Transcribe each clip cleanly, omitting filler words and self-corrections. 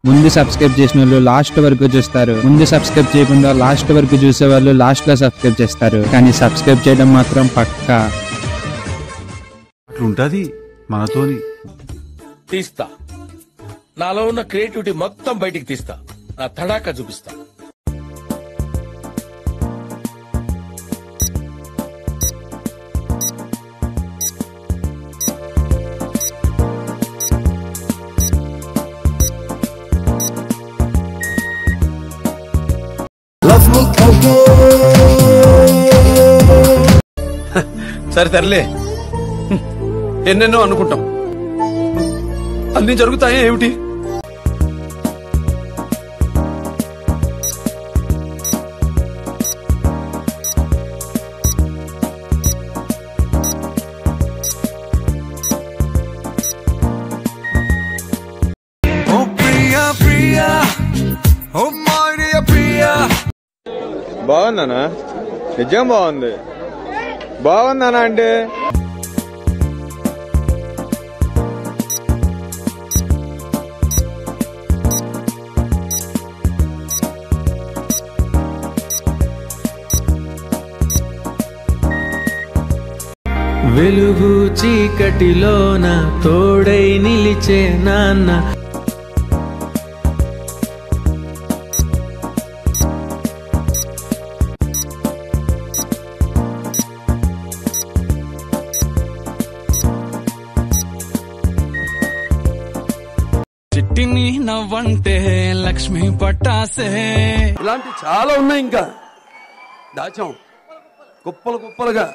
ముందు సబ్స్క్రైబ్ చేసిన వాళ్ళు లాస్ట్ వరకు చూస్తారు, ముందు సబ్స్క్రైబ్ చేయకుండా లాస్ట్ వరకు చూసే వాళ్ళు లాస్ట్ లో సబ్స్క్రైబ్ చేస్తారు, కానీ సబ్స్క్రైబ్ చేయడం మాత్రం పక్కా. అట్లుంటది మనతోని. తీస్తా, నాలో ఉన్న క్రియేటివిటీ మొత్తం బయటికి తీస్తా, నా తడాకా చూపిస్తా. సరే తరలే, ఎన్నెన్నో అనుకుంటాం, అన్ని జరుగుతాయి ఏమిటి? బాగుందనా? నిజం బాగుంది. బాగుందనా అంటే వెలుగు చీకటిలోన తోడై నిలిచే నాన్న, చిట్టిని నవ్వంటే లక్ష్మి పట్టాసే. ఇలాంటి చాలా ఉన్నాయి, ఇంకా దాచాం కుప్పలు కుప్పలుగా.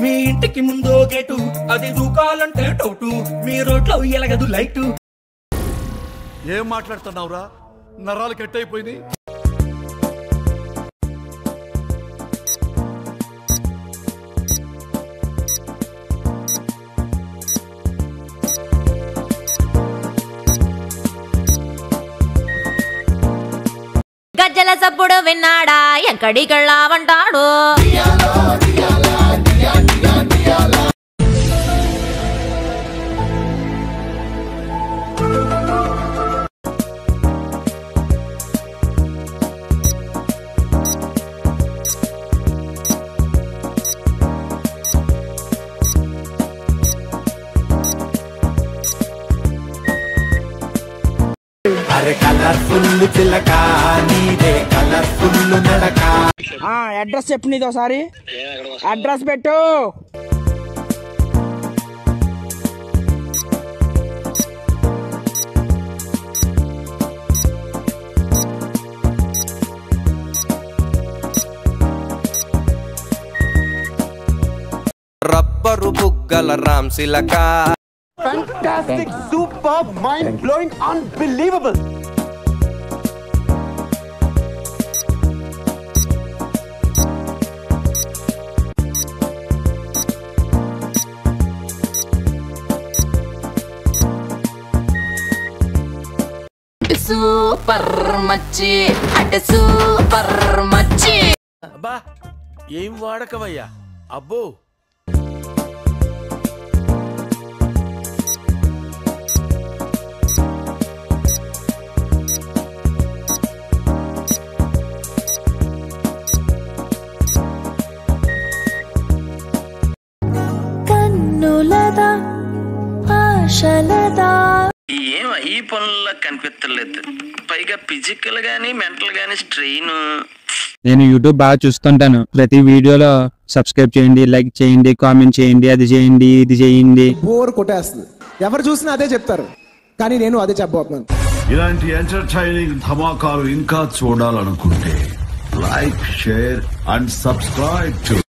మీ ఇంటికి ముందో గేటు, అది దూకాలంటే టోటు, మీ రోడ్లో ఎలగదు లైటు. ఏం మాట్లాడుతున్నావురా? నరాలు కట్ అయిపోయింది. గజ్జల సప్పుడు విన్నాడా ఎక్కడికెళ్ళావంటాడు, అడ్రస్ చెప్పు, నీది ఒకసారి అడ్రస్ పెట్టు. రబ్బరు బుగ్గల రామ్సిలక. Fantastic, superb, mind-blowing, unbelievable. Super మచ్చి అంటే సూపర్ మచ్చి. అబ్బా ఏం వాడకవయ్యా అబ్బో. కన్నులదా ఆశలదా ఏం ఈ పనుల్లో కనిపించలేదు, పైగా ఫిజికల్ గానీ మెంటల్ గానీ స్ట్రెయిన్. నేను యూట్యూబ్ బాగా చూస్తుంటాను, ప్రతి వీడియోలో సబ్స్క్రైబ్ చేయండి, లైక్ చేయండి, కామెంట్ చేయండి, అది చేయండి, ఇది చేయండి. బోర్ కొట్టేస్తుంది, ఎవరు చూసినా అదే చెప్తారు, కానీ నేను అదే చెప్పబోతున్నాను. ఇలాంటి ఎంటర్టైనింగ్ ధమాకాలు ఇంకా చూడాలనుకుంటే లైక్, షేర్ అండ్ సబ్స్క్రైబ్.